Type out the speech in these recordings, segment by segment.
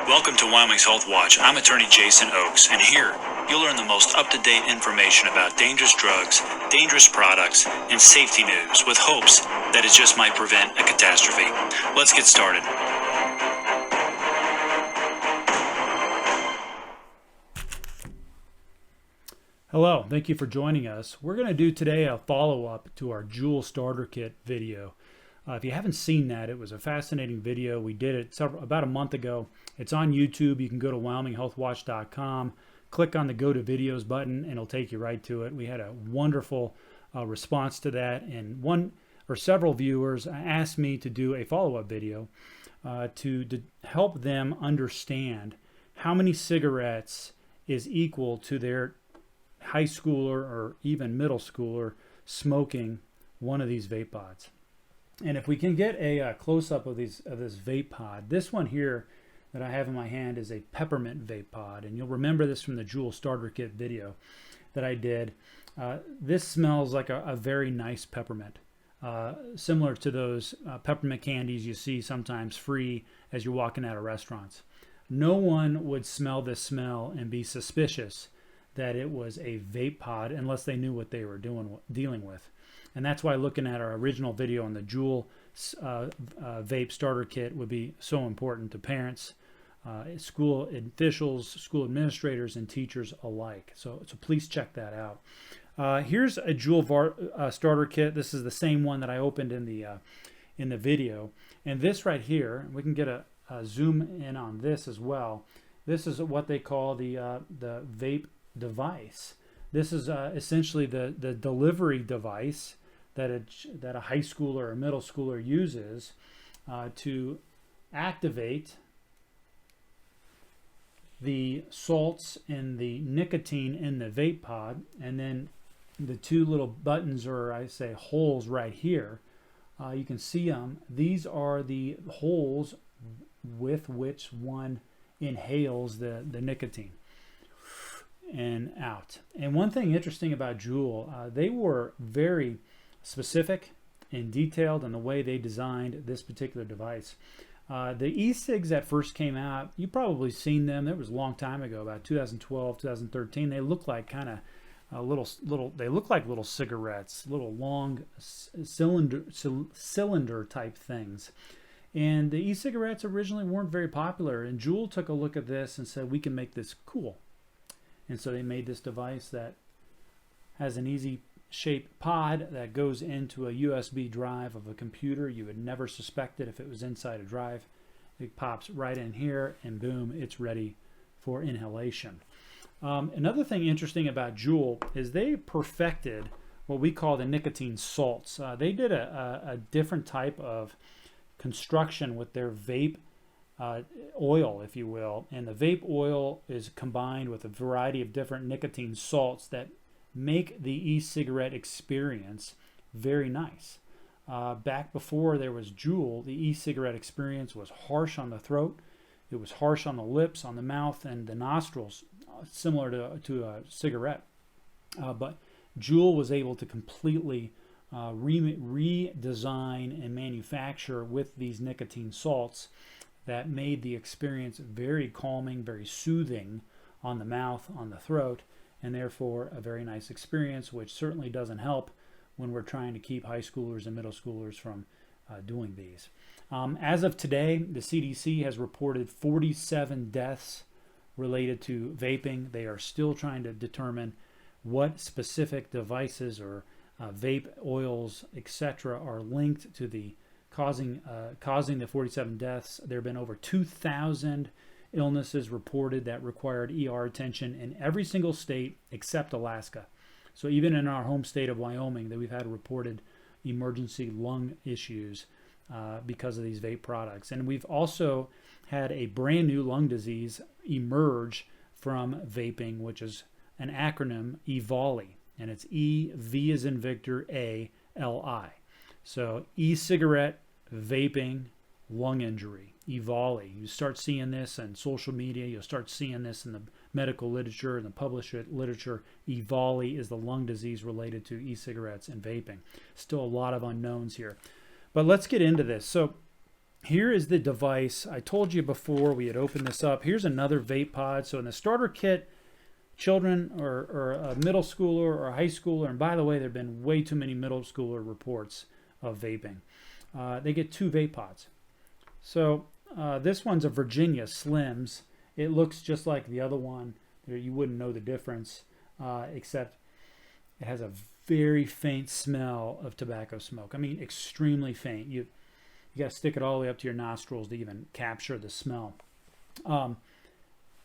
Welcome to Wyoming's Health Watch. I'm attorney Jason Oakes, and here you'll learn the most up-to-date information about dangerous drugs, dangerous products, and safety news with hopes that it just might prevent a catastrophe. Let's get started. Hello, thank you for joining us. We're going to do today a follow-up to our Juul starter kit video. If you haven't seen that, it was a fascinating video. We did it about a month ago. It's on YouTube. You can go to WyomingHealthWatch.com, click on the Go to Videos button, and it'll take you right to it. We had a wonderful response to that, and one or several viewers asked me to do a follow-up video to help them understand how many cigarettes is equal to their high schooler or even middle schooler smoking one of these vape pods. And if we can get a close-up of this vape pod, this one here that I have in my hand is a peppermint vape pod, and you'll remember this from the Juul starter kit video that I did. This smells like a very nice peppermint, similar to those peppermint candies you see sometimes free as you're walking out of restaurants. No one would smell this smell and be suspicious that it was a vape pod unless they knew what they were dealing with. And that's why looking at our original video on the Juul vape starter kit would be so important to parents, school officials, school administrators, and teachers alike. So please check that out. Here's a Juul starter kit. This is the same one that I opened in the video. And this right here, we can get a zoom in on this as well. This is what they call the vape device. This is essentially the delivery device that a high schooler or middle schooler uses to activate the salts and the nicotine in the vape pod, and then the two little buttons, or I say holes right here, you can see them. These are the holes with which one inhales the nicotine and out. And one thing interesting about Juul, they were very specific and detailed in the way they designed this particular device. The e-cigs that first came out, you've probably seen them. That was a long time ago, about 2012, 2013. They look like kind of they look like little cigarettes, little long cylinder type things. And the e-cigarettes originally weren't very popular, and Juul took a look at this and said, we can make this cool. And so they made this device that has an easy shaped pod that goes into a USB drive of a computer. You would never suspect it if it was inside a drive. It pops right in here, and boom, it's ready for inhalation. Another thing interesting about Juul is they perfected what we call the nicotine salts. They did a different type of construction with their vape oil, if you will, and the vape oil is combined with a variety of different nicotine salts that make the e-cigarette experience very nice. Back before there was Juul, the e-cigarette experience was harsh on the throat, it was harsh on the lips, on the mouth, and the nostrils, similar to a cigarette. But Juul was able to completely redesign and manufacture with these nicotine salts that made the experience very calming, very soothing on the mouth, on the throat, and therefore a very nice experience, which certainly doesn't help when we're trying to keep high schoolers and middle schoolers from doing these. As of today, the CDC has reported 47 deaths related to vaping. They are still trying to determine what specific devices or vape oils, etc., are linked to the causing the 47 deaths. There have been over 2,000 illnesses reported that required ER attention in every single state except Alaska. So even in our home state of Wyoming, that we've had reported emergency lung issues because of these vape products. And we've also had a brand new lung disease emerge from vaping, which is an acronym, EVALI, and it's E, V as in Victor, A, L, I. So e-cigarette, vaping, lung injury, EVALI. You start seeing this on social media. You'll start seeing this in the medical literature and the published literature. EVALI is the lung disease related to e-cigarettes and vaping. Still a lot of unknowns here. But let's get into this. So here is the device. I told you before we had opened this up. Here's another vape pod. So in the starter kit, children or a middle schooler or a high schooler, and by the way, there have been way too many middle schooler reports of vaping. They get 2 vape pods. So this one's a Virginia Slims. It looks just like the other one. You wouldn't know the difference, except it has a very faint smell of tobacco smoke. I mean, extremely faint. You got to stick it all the way up to your nostrils to even capture the smell.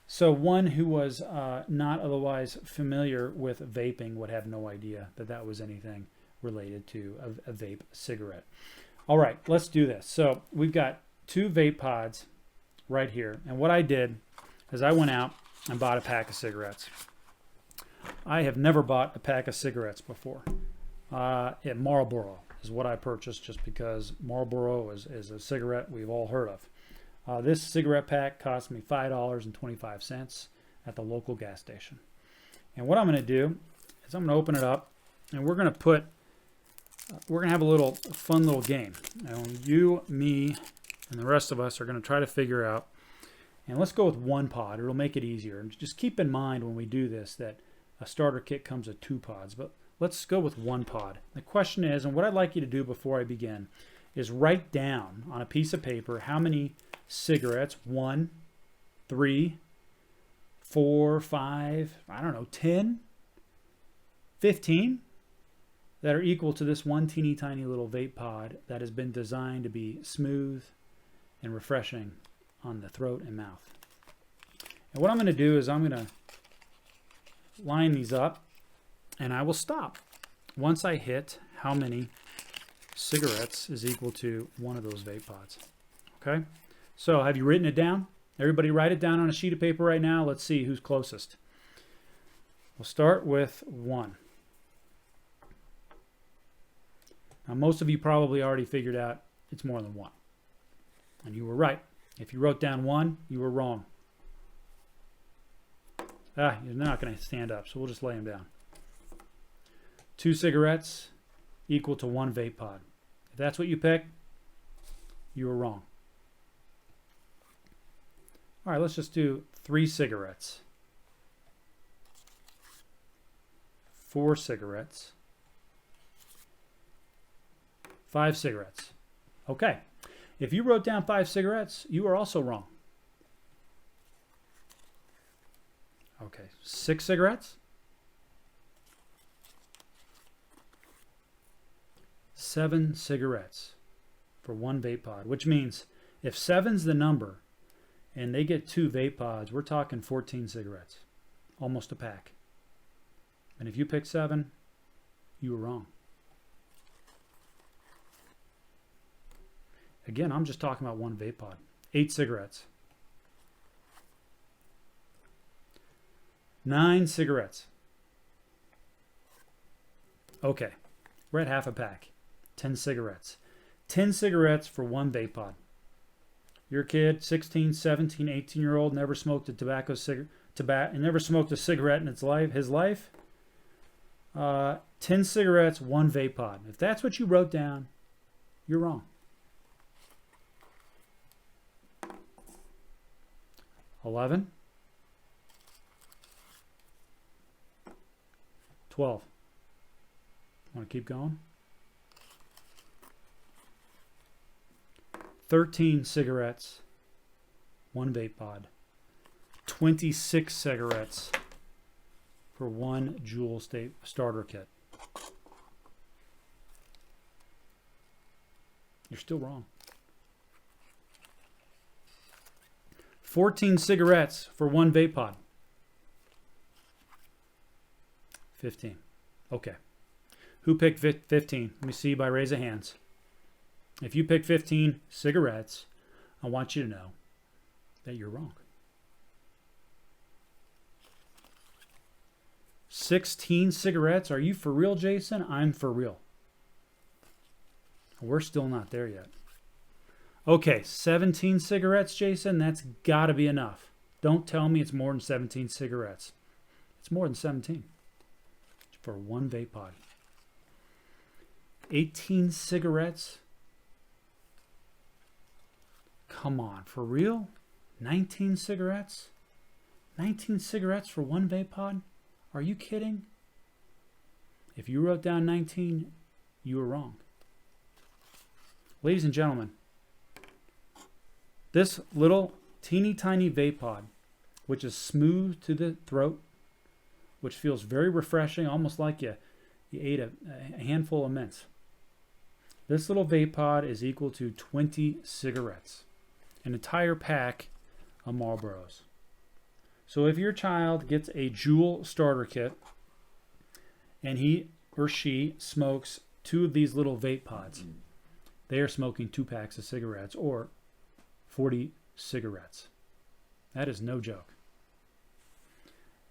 So one who was not otherwise familiar with vaping would have no idea that that was anything related to a vape cigarette. All right, let's do this. So we've got 2 vape pods right here. And what I did is I went out and bought a pack of cigarettes. I have never bought a pack of cigarettes before. At Marlboro is what I purchased, just because Marlboro is a cigarette we've all heard of. This cigarette pack cost me $5.25 at the local gas station. And what I'm going to do is I'm going to open it up, and we're going to have a fun little game. Now, you, me, and the rest of us are going to try to figure out. And let's go with 1 pod. It'll make it easier. And just keep in mind when we do this that a starter kit comes with 2 pods, but let's go with 1 pod. The question is, and what I'd like you to do before I begin, is write down on a piece of paper how many cigarettes, 1, 3, 4, 5, I don't know, 10, 15, that are equal to this one teeny tiny little vape pod that has been designed to be smooth and refreshing on the throat and mouth. And what I'm going to do is I'm going to line these up, and I will stop once I hit how many cigarettes is equal to one of those vape pods. Okay? So have you written it down? Everybody write it down on a sheet of paper right now. Let's see who's closest. We'll start with 1. Now, most of you probably already figured out it's more than 1. And you were right. If you wrote down 1, you were wrong. You're not going to stand up, so we'll just lay him down. 2 cigarettes equal to 1 vape pod. If that's what you pick, you were wrong. All right, let's just do 3 cigarettes. 4 cigarettes. 5 cigarettes. Okay. If you wrote down 5 cigarettes, you are also wrong. Okay, 6 cigarettes. 7 cigarettes for 1 vape pod, which means if 7's the number and they get 2 vape pods, we're talking 14 cigarettes, almost a pack. And if you pick 7, you were wrong. Again, I'm just talking about 1 vape pod. 8 cigarettes. 9 cigarettes. Okay, we're at half a pack. 10 cigarettes. 10 cigarettes for 1 vape pod. Your kid, 16, 17, 18-year-old, never smoked a never smoked a cigarette in his life. 10 cigarettes, 1 vape pod. If that's what you wrote down, you're wrong. 11. 12. Want to keep going? 13 cigarettes, 1 vape pod. 26 cigarettes for 1 Juul starter kit. You're still wrong. 14 cigarettes for 1 vape pod. 15. Okay. Who picked 15? Let me see by raise of hands. If you pick 15 cigarettes, I want you to know that you're wrong. 16 cigarettes? Are you for real, Jason? I'm for real. We're still not there yet. Okay, 17 cigarettes, Jason? That's got to be enough. Don't tell me it's more than 17 cigarettes. It's more than 17 for 1 vape pod. 18 cigarettes Come on, for real? 19 cigarettes? 19 cigarettes for one vape pod? Are you kidding? If you wrote down 19, you were wrong. Ladies and gentlemen, this little teeny tiny vape pod, which is smooth to the throat, which feels very refreshing, almost like you ate a handful of mints. This little vape pod is equal to 20 cigarettes, an entire pack of Marlboros. So if your child gets a Juul starter kit and he or she smokes 2 of these little vape pods, they are smoking 2 packs of cigarettes or 40 cigarettes. That is no joke.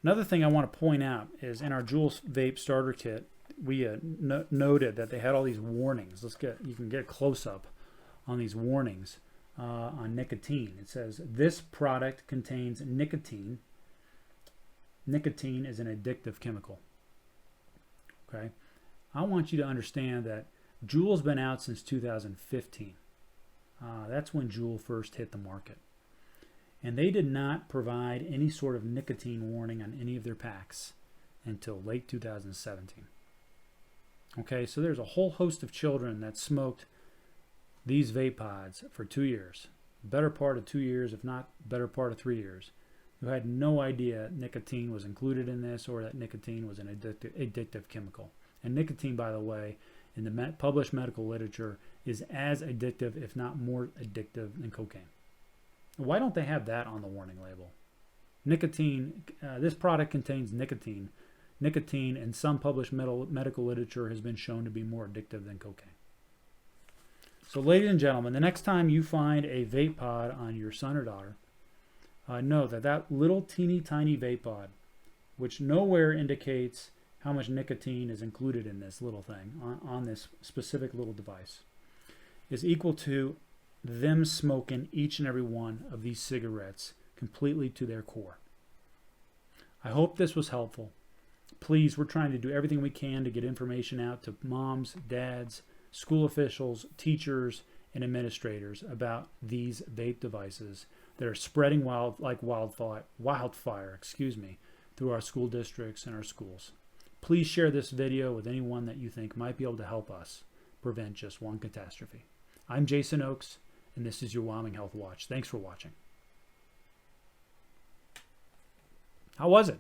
Another thing I want to point out is in our Juul Vape starter kit, we noted that they had all these warnings. You can get a close-up on these warnings on nicotine. It says this product contains nicotine. Nicotine is an addictive chemical. Okay, I want you to understand that Juul's been out since 2015. That's when Juul first hit the market. And they did not provide any sort of nicotine warning on any of their packs until late 2017. Okay, so there's a whole host of children that smoked these vape pods for 2 years, better part of 2 years, if not better part of 3 years, who had no idea nicotine was included in this or that nicotine was an addictive chemical. And nicotine, by the way, in the published medical literature is as addictive, if not more addictive than cocaine. Why don't they have that on the warning label? Nicotine, this product contains nicotine. Nicotine in some published medical literature has been shown to be more addictive than cocaine. So ladies and gentlemen, the next time you find a vape pod on your son or daughter, know that that little teeny tiny vape pod, which nowhere indicates how much nicotine is included in this little thing on this specific little device, is equal to them smoking each and every one of these cigarettes completely to their core. I hope this was helpful. Please, we're trying to do everything we can to get information out to moms, dads, school officials, teachers, and administrators about these vape devices that are spreading like wildfire, through our school districts and our schools. Please share this video with anyone that you think might be able to help us prevent just one catastrophe. I'm Jason Oaks, and this is your Wyoming Health Watch. Thanks for watching. How was it?